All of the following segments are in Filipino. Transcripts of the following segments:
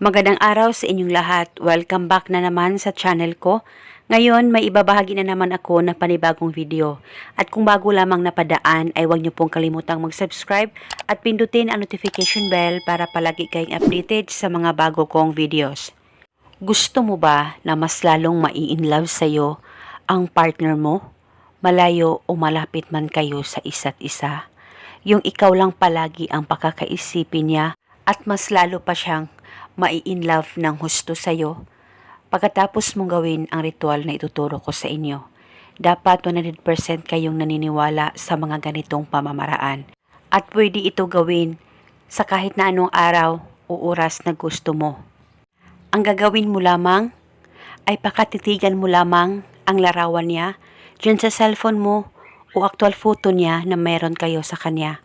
Magandang araw sa inyong lahat. Welcome back na naman sa channel ko. Ngayon, may ibabahagi na naman ako na panibagong video. At kung bago lamang napadaan, ay huwag niyo pong kalimutang mag-subscribe at pindutin ang notification bell para palagi kayong updated sa mga bago kong videos. Gusto mo ba na mas lalong mai-inlove sa'yo ang partner mo? Malayo o malapit man kayo sa isa't isa? Yung ikaw lang palagi ang pakakaisipin niya at mas lalo pa siyang mai-inlove ng husto sa'yo. Pagkatapos mong gawin ang ritual na ituturo ko sa inyo, dapat 100% kayong naniniwala sa mga ganitong pamamaraan. At pwede ito gawin sa kahit na anong araw o oras na gusto mo. Ang gagawin mo lamang ay pakatitigan mo lamang ang larawan niya dyan sa cellphone mo o actual photo niya na meron kayo sa kanya.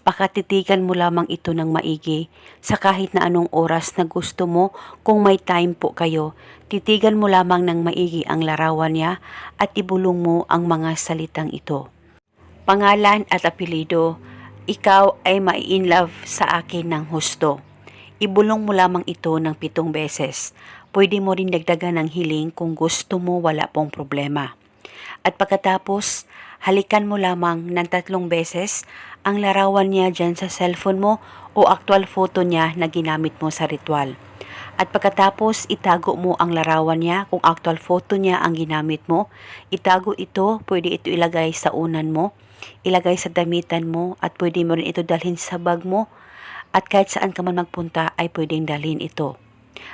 Pakatitigan mo lamang ito ng maigi sa kahit na anong oras na gusto mo. Kung may time po kayo, titigan mo lamang ng maigi ang larawan niya at ibulong mo ang mga salitang ito. Pangalan at apelido, ikaw ay mai-inlove sa akin ng husto. Ibulong mo lamang ito ng 7 beses. Pwede mo rin dagdagan ng hiling kung gusto mo, wala pong problema. At pagkatapos, halikan mo lamang ng 3 beses ang larawan niya dyan sa cellphone mo o actual photo niya na ginamit mo sa ritual. At pagkatapos, itago mo ang larawan niya kung actual photo niya ang ginamit mo. Itago ito, pwede ito ilagay sa unan mo, ilagay sa damitan mo, at pwede mo rin ito dalhin sa bag mo. At kahit saan ka man magpunta ay pwedeng dalhin ito.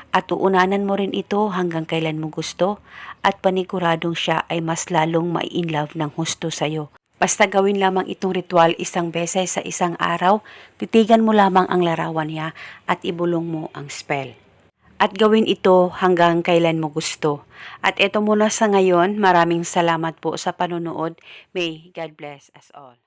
At uunanan mo rin ito hanggang kailan mo gusto at paniguradong siya ay mas lalong mai-inlove ng husto sa'yo. Basta gawin lamang itong ritual 1 beses sa isang araw, titigan mo lamang ang larawan niya at ibulong mo ang spell. At gawin ito hanggang kailan mo gusto. At ito muna sa ngayon, maraming salamat po sa panonood. May God bless us all.